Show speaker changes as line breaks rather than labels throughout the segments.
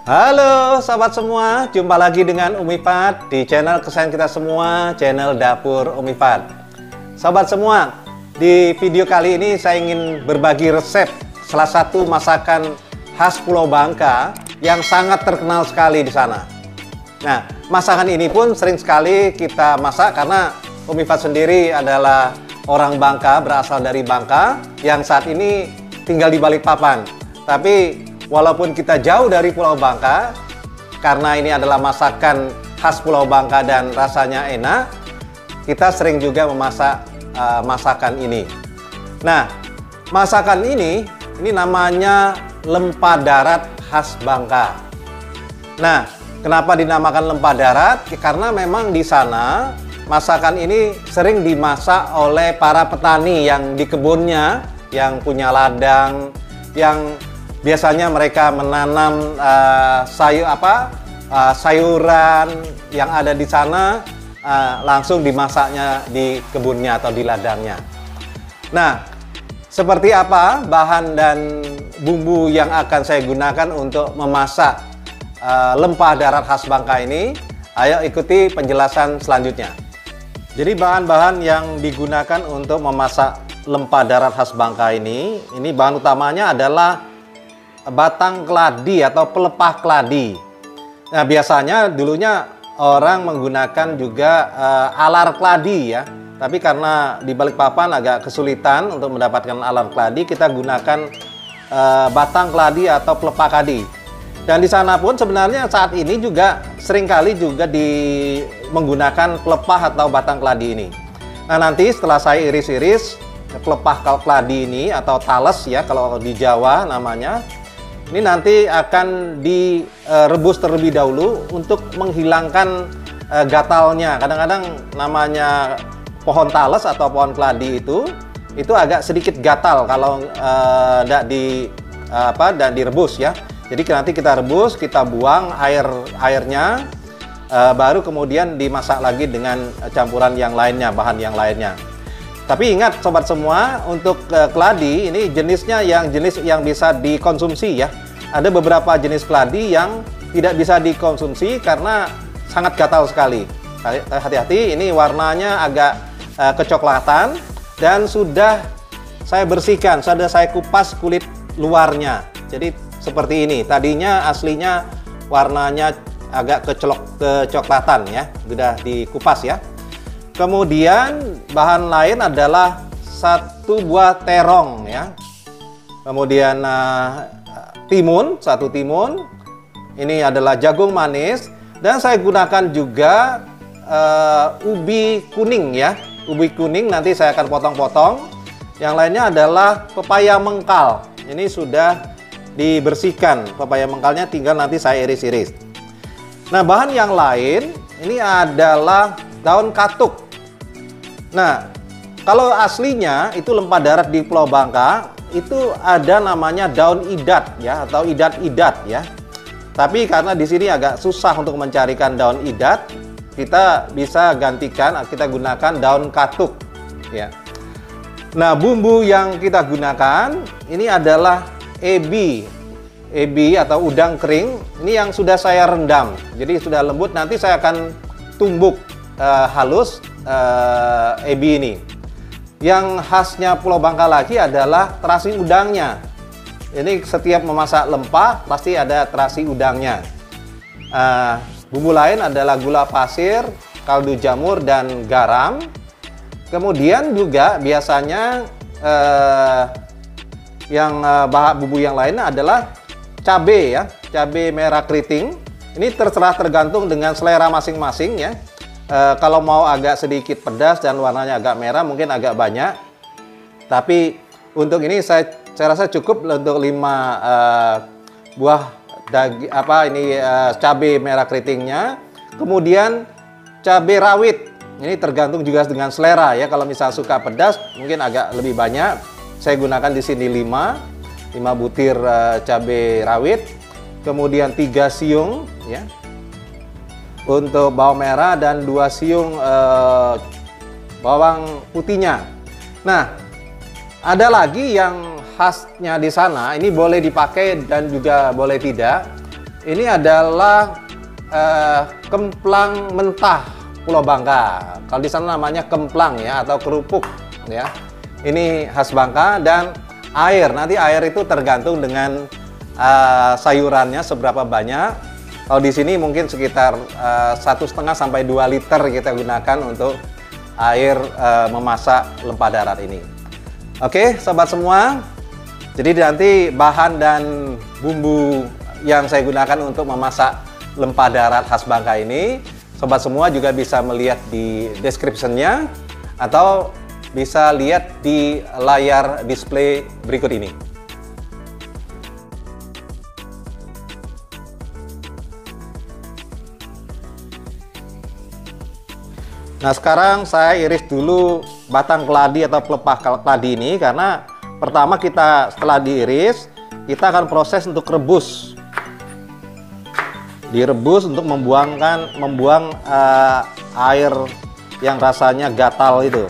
Halo sahabat semua, jumpa lagi dengan Umi Fat di channel kesayangan kita semua, channel Dapur Umi Fat. Sahabat semua, di video kali ini saya ingin berbagi resep salah satu masakan khas Pulau Bangka yang sangat terkenal sekali di sana. Nah, masakan ini pun sering sekali kita masak karena Umi Fat sendiri adalah orang Bangka, berasal dari Bangka, yang saat ini tinggal di Balikpapan. Tapi walaupun kita jauh dari Pulau Bangka, karena ini adalah masakan khas Pulau Bangka dan rasanya enak, kita sering juga memasak masakan ini. Nah, masakan ini namanya lempah darat khas Bangka. Nah, kenapa dinamakan lempah darat? Karena memang di sana masakan ini sering dimasak oleh para petani yang di kebunnya, yang punya ladang, yang biasanya mereka menanam sayuran yang ada di sana, langsung dimasaknya di kebunnya atau di ladangnya. Nah, seperti apa bahan dan bumbu yang akan saya gunakan untuk memasak lempah darat khas Bangka ini? Ayo ikuti penjelasan selanjutnya. Jadi bahan-bahan yang digunakan untuk memasak lempah darat khas Bangka ini bahan utamanya adalah batang keladi atau pelepah keladi. Nah, biasanya dulunya orang menggunakan juga alar keladi ya. Tapi karena di Balikpapan agak kesulitan untuk mendapatkan alar keladi, kita gunakan batang keladi atau pelepah keladi. Dan di sana pun sebenarnya saat ini juga seringkali juga menggunakan pelepah atau batang keladi ini. Nah, nanti setelah saya iris-iris pelepah keladi ini atau tales ya kalau di Jawa namanya, ini nanti akan direbus terlebih dahulu untuk menghilangkan gatalnya. Kadang-kadang namanya pohon tales atau pohon keladi itu agak sedikit gatal kalau tidak direbus ya. Jadi nanti kita rebus, kita buang airnya, baru kemudian dimasak lagi dengan campuran yang lainnya, bahan yang lainnya. Tapi ingat sobat semua, untuk keladi ini jenis yang bisa dikonsumsi ya. Ada beberapa jenis keladi yang tidak bisa dikonsumsi karena sangat gatal sekali. Hati-hati, ini warnanya agak kecoklatan dan sudah saya bersihkan, sudah saya kupas kulit luarnya. Jadi seperti ini. Tadinya aslinya warnanya agak kecoklatan ya, sudah dikupas ya. Kemudian bahan lain adalah satu buah terong ya. Kemudian satu timun. Ini adalah jagung manis dan saya gunakan juga ubi kuning ya. Ubi kuning nanti saya akan potong-potong. Yang lainnya adalah pepaya mengkal. Ini sudah dibersihkan. Pepaya mengkalnya tinggal nanti saya iris-iris. Nah, bahan yang lain ini adalah daun katuk. Nah, kalau aslinya itu lempah darat di Pulau Bangka itu ada namanya daun idat ya atau idat-idat ya. Tapi karena di sini agak susah untuk mencarikan daun idat, kita bisa gantikan, kita gunakan daun katuk ya. Nah, bumbu yang kita gunakan ini adalah ebi atau udang kering. Ini yang sudah saya rendam. Jadi sudah lembut, nanti saya akan tumbuk halus ebi ini. Yang khasnya Pulau Bangka lagi adalah terasi udangnya. Ini setiap memasak lempah pasti ada terasi udangnya. Bumbu lain adalah gula pasir, kaldu jamur, dan garam. Kemudian juga biasanya bumbu yang lainnya adalah cabai ya, cabai merah keriting. Ini tergantung dengan selera masing-masing ya. Kalau mau agak sedikit pedas dan warnanya agak merah, mungkin agak banyak. Tapi untuk ini saya rasa cukup untuk 5 buah cabai merah keritingnya. Kemudian cabai rawit. Ini tergantung juga dengan selera ya. Kalau misal suka pedas, mungkin agak lebih banyak. Saya gunakan di sini 5 butir cabai rawit. Kemudian 3 siung ya. Untuk bawang merah dan 2 siung bawang putihnya. Nah, ada lagi yang khasnya di sana, ini boleh dipakai dan juga boleh tidak. ini adalah kemplang mentah Pulau Bangka. Kalau di sana namanya kemplang ya, atau kerupuk ya. Ini khas Bangka. Dan air, nanti air itu tergantung dengan sayurannya seberapa banyak. Kalau di sini mungkin sekitar 1,5 sampai 2 liter kita gunakan untuk air memasak lempah darat ini. Oke, sobat semua. Jadi nanti bahan dan bumbu yang saya gunakan untuk memasak lempah darat khas Bangka ini, sobat semua juga bisa melihat di description-nya atau bisa lihat di layar display berikut ini. Nah, sekarang saya iris dulu batang keladi atau pelepah keladi ini, karena pertama setelah diiris, kita akan proses untuk rebus. Direbus untuk membuang air yang rasanya gatal itu.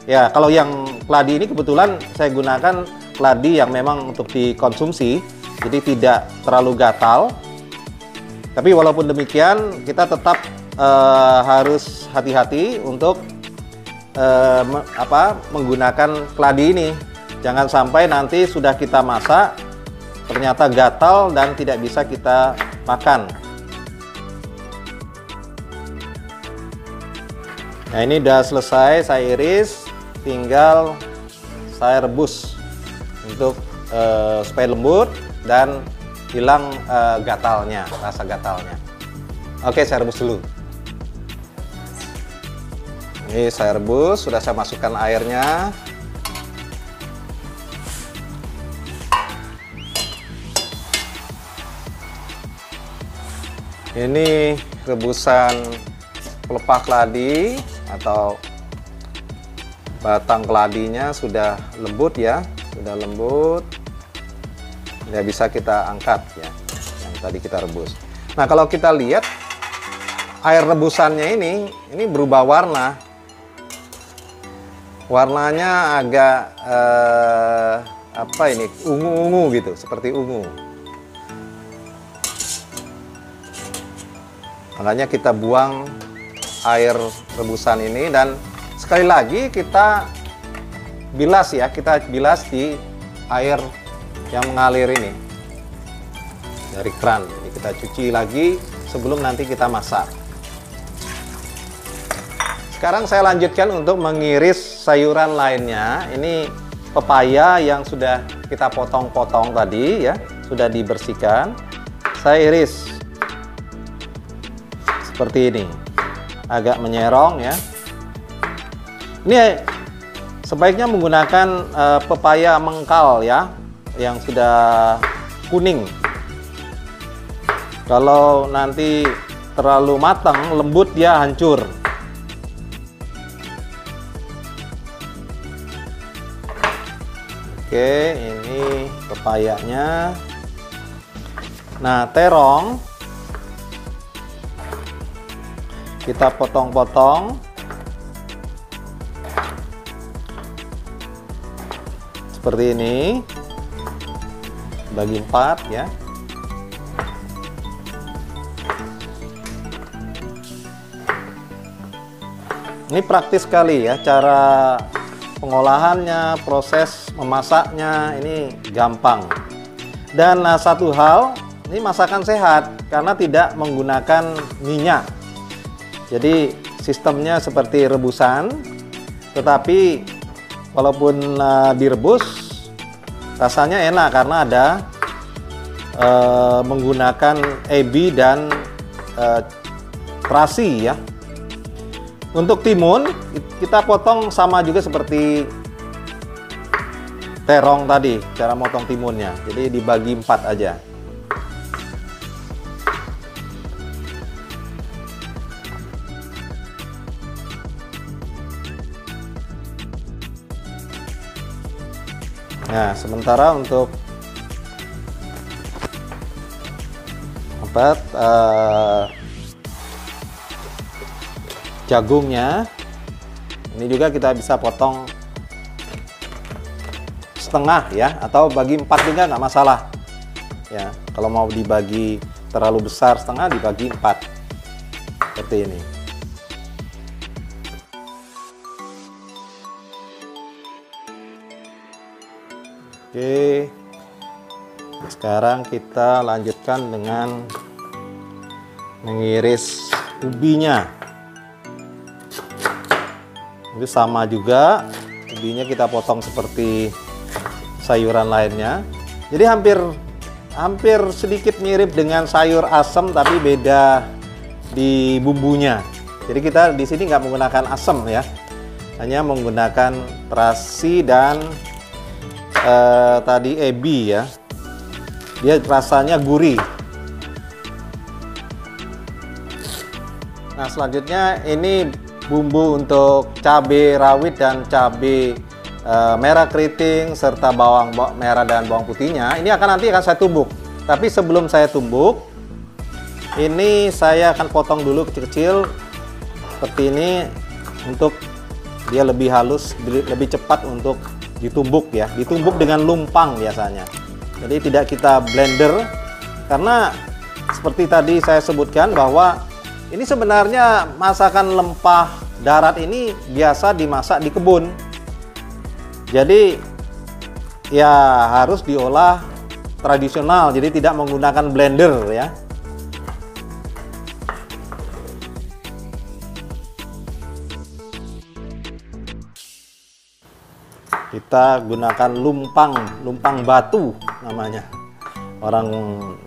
Ya, kalau yang keladi ini kebetulan saya gunakan keladi yang memang untuk dikonsumsi, jadi tidak terlalu gatal. Tapi walaupun demikian, kita tetap harus hati-hati untuk menggunakan keladi ini. Jangan sampai nanti sudah kita masak, ternyata gatal dan tidak bisa kita makan. Nah, ini udah selesai saya iris, tinggal saya rebus untuk supaya lembut dan hilang gatalnya, rasa gatalnya. Oke, saya rebus dulu. Ini saya rebus, sudah saya masukkan airnya. Ini rebusan pelepah keladi atau batang keladinya sudah lembut ya, sudah lembut. Ya, bisa kita angkat ya, yang tadi kita rebus. Nah, kalau kita lihat air rebusannya ini berubah warna. Warnanya agak ungu-ungu gitu, seperti ungu. Makanya kita buang air rebusan ini, dan sekali lagi kita bilas ya, kita bilas di air yang mengalir ini dari keran. Jadi kita cuci lagi sebelum nanti kita masak. Sekarang saya lanjutkan untuk mengiris sayuran lainnya. Ini pepaya yang sudah kita potong-potong tadi ya, sudah dibersihkan. Saya iris seperti ini, agak menyerong ya. Ini sebaiknya menggunakan pepaya mengkal ya, yang sudah kuning. Kalau nanti terlalu matang, lembut, dia hancur. Oke, ini pepayanya. Nah, terong kita potong-potong seperti ini, bagi 4 ya. Ini praktis sekali ya, cara pengolahannya, proses memasaknya ini gampang. Dan satu hal, ini masakan sehat karena tidak menggunakan minyak. Jadi sistemnya seperti rebusan, tetapi walaupun direbus rasanya enak karena ada menggunakan ebi dan terasi ya. Untuk timun kita potong sama juga seperti terong tadi, cara motong timunnya. Jadi dibagi 4 aja. Nah, sementara untuk jagungnya, ini juga kita bisa potong setengah ya, atau bagi 4 juga nggak masalah ya. Kalau mau dibagi terlalu besar, setengah dibagi 4 seperti ini. Oke, sekarang kita lanjutkan dengan mengiris ubinya. Ini sama juga, ubinya kita potong seperti sayuran lainnya. Jadi hampir sedikit mirip dengan sayur asem, tapi beda di bumbunya. Jadi kita di sini nggak menggunakan asem ya, hanya menggunakan terasi dan tadi ebi ya. Dia rasanya gurih. Nah, selanjutnya ini bumbu untuk cabai rawit dan cabai merah keriting serta bawang merah dan bawang putihnya. Ini nanti akan saya tumbuk. Tapi sebelum saya tumbuk, ini saya akan potong dulu kecil-kecil seperti ini untuk dia lebih halus, lebih cepat untuk ditumbuk ya. Ditumbuk dengan lumpang biasanya. Jadi tidak kita blender karena seperti tadi saya sebutkan bahwa ini sebenarnya masakan lempah darat ini biasa dimasak di kebun. Jadi ya harus diolah tradisional, jadi tidak menggunakan blender ya. Kita gunakan lumpang batu namanya. Orang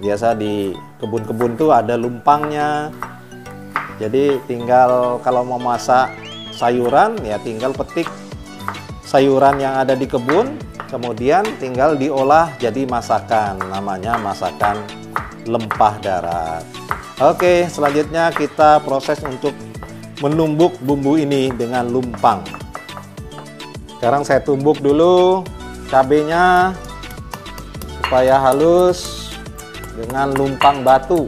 biasa di kebun-kebun tuh ada lumpangnya. Jadi tinggal kalau mau masak sayuran ya tinggal petik sayuran yang ada di kebun, kemudian tinggal diolah jadi masakan, namanya masakan lempah darat. Oke, selanjutnya kita proses untuk menumbuk bumbu ini dengan lumpang. Sekarang saya tumbuk dulu cabenya supaya halus dengan lumpang batu.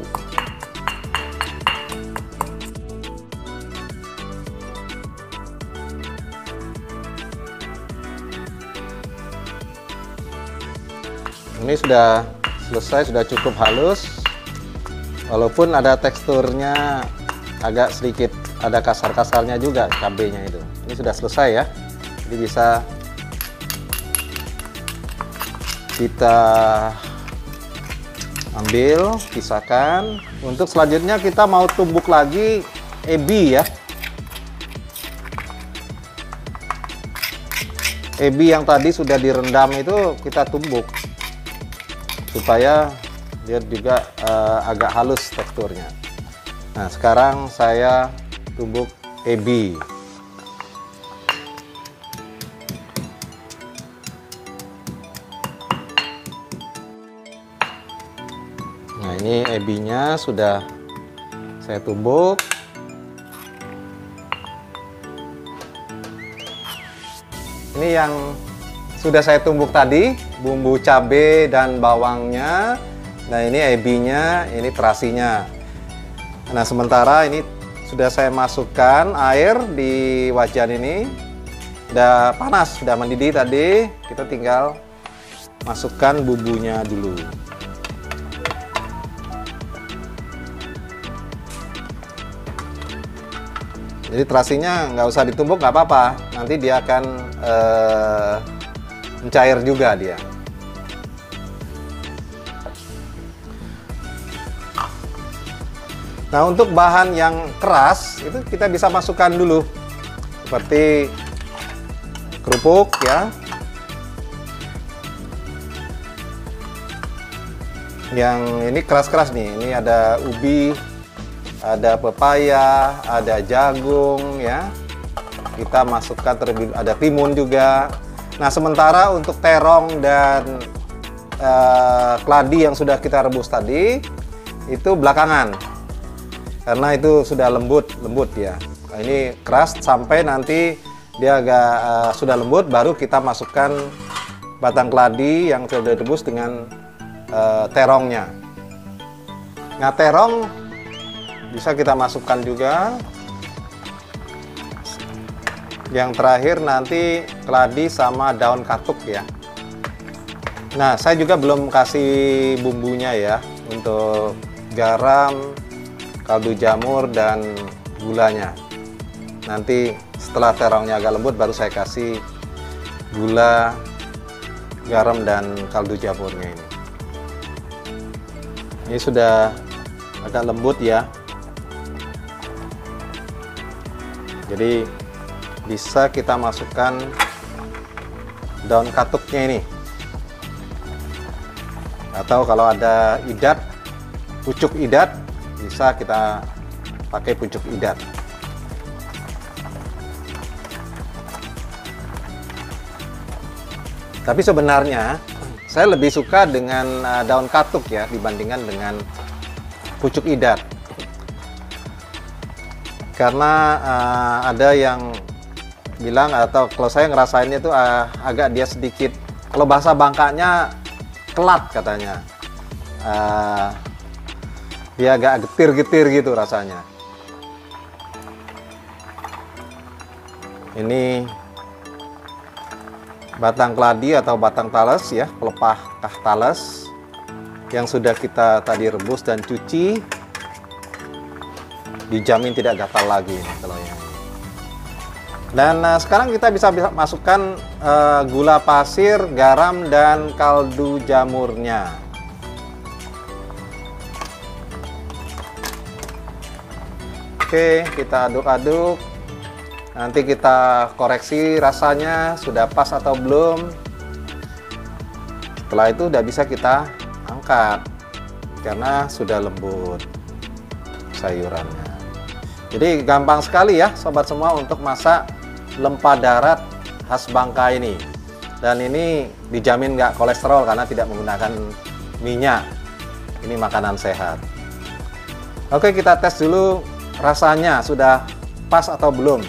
Ini sudah selesai, sudah cukup halus. Walaupun ada teksturnya agak sedikit, ada kasar-kasarnya juga cabenya itu. Ini sudah selesai ya. Jadi bisa kita ambil, pisahkan. Untuk selanjutnya kita mau tumbuk lagi ebi ya. Ebi yang tadi sudah direndam itu kita tumbuk supaya dia juga agak halus teksturnya. Nah, sekarang saya tumbuk ebi. Nah, ini ebinya sudah saya tumbuk. Ini yang sudah saya tumbuk tadi, bumbu cabai dan bawangnya. Nah, ini ebinya, ini terasinya. Nah, sementara ini sudah saya masukkan air di wajan ini. Sudah panas, sudah mendidih tadi. Kita tinggal masukkan bumbunya dulu. Jadi terasinya nggak usah ditumbuk, nggak apa-apa. Nanti dia akan mencair juga dia. Nah, untuk bahan yang keras itu kita bisa masukkan dulu seperti kerupuk ya. Yang ini keras-keras nih. Ini ada ubi, ada pepaya, ada jagung ya. Kita masukkan terlebih, ada timun juga. Nah, sementara untuk terong dan keladi yang sudah kita rebus tadi itu belakangan, karena itu sudah lembut ya. Nah, ini keras sampai nanti dia agak sudah lembut, baru kita masukkan batang keladi yang sudah direbus dengan terongnya. Nah, terong bisa kita masukkan juga. Yang terakhir nanti keladi sama daun katuk ya. Nah, saya juga belum kasih bumbunya ya untuk garam, kaldu jamur, dan gulanya. Nanti setelah terongnya agak lembut baru saya kasih gula, garam, dan kaldu jamurnya ini. Ini sudah agak lembut ya. Jadi bisa kita masukkan daun katuknya ini. Atau kalau ada idat, pucuk idat, bisa kita pakai pucuk idat. Tapi sebenarnya saya lebih suka dengan daun katuk ya dibandingkan dengan pucuk idat. Karena ada yang bilang, atau kalau saya ngerasainnya itu agak dia sedikit, kalau bahasa Bangkanya kelat katanya. Dia agak getir-getir gitu rasanya. Ini batang keladi atau batang talas ya, pelepah kah talas yang sudah kita tadi rebus dan cuci, dijamin tidak gatal lagi nih kalau yang ini. Dan sekarang kita bisa masukkan gula pasir, garam, dan kaldu jamurnya. Oke, kita aduk-aduk. Nanti kita koreksi rasanya sudah pas atau belum. Setelah itu udah bisa kita angkat karena sudah lembut sayurannya. Jadi gampang sekali ya sobat semua untuk masak lempa darat khas Bangka ini. Dan ini dijamin nggak kolesterol karena tidak menggunakan minyak. Ini makanan sehat. Oke, kita tes dulu rasanya sudah pas atau belum.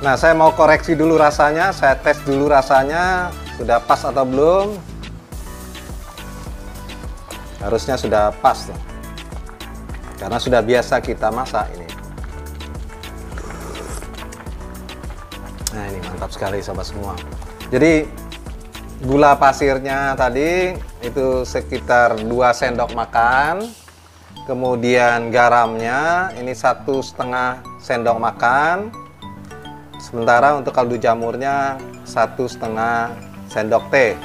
Nah, saya mau koreksi dulu rasanya, saya tes dulu rasanya sudah pas atau belum. Harusnya sudah pas tuh. Karena sudah biasa kita masak ini. Nah, ini mantap sekali sobat semua. Jadi gula pasirnya tadi itu sekitar 2 sendok makan. Kemudian garamnya ini 1,5 sendok makan. Sementara untuk kaldu jamurnya 1,5 sendok teh.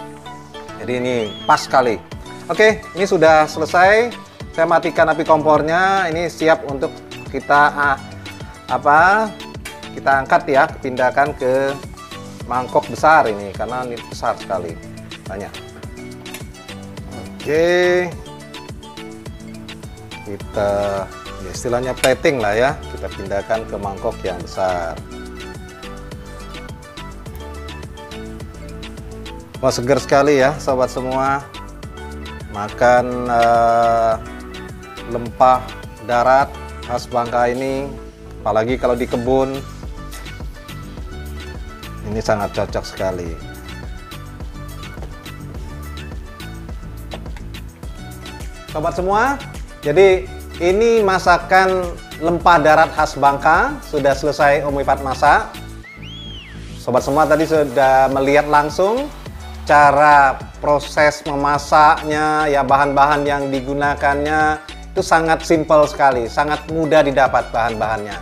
Jadi ini pas sekali. Oke, ini sudah selesai. Saya matikan api kompornya. Ini siap untuk kita kita angkat ya, pindahkan ke mangkok besar ini karena ini besar sekali, banyak. Oke, kita ya istilahnya plating lah ya, kita pindahkan ke mangkok yang besar. Wah, segar sekali ya sobat semua, makan lempah darat khas Bangka ini, apalagi kalau di kebun, ini sangat cocok sekali. Sobat semua, jadi ini masakan lempah darat khas Bangka sudah selesai Om Ifat masak. Sobat semua tadi sudah melihat langsung cara proses memasaknya, ya bahan-bahan yang digunakannya itu sangat simpel sekali, sangat mudah didapat bahan-bahannya.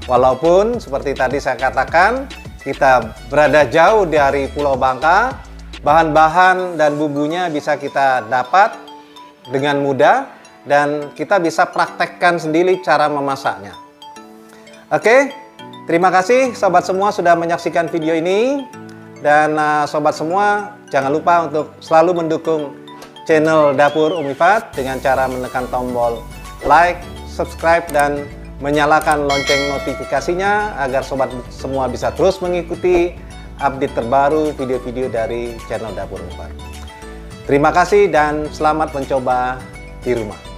Walaupun seperti tadi saya katakan, kita berada jauh dari Pulau Bangka, bahan-bahan dan bumbunya bisa kita dapat dengan mudah dan kita bisa praktekkan sendiri cara memasaknya. Oke, terima kasih sobat semua sudah menyaksikan video ini. Dan sobat semua, jangan lupa untuk selalu mendukung channel Dapur Om Ifat dengan cara menekan tombol like, subscribe, dan menyalakan lonceng notifikasinya agar sobat semua bisa terus mengikuti update terbaru video-video dari channel Dapur Om Ifat. Terima kasih dan selamat mencoba di rumah.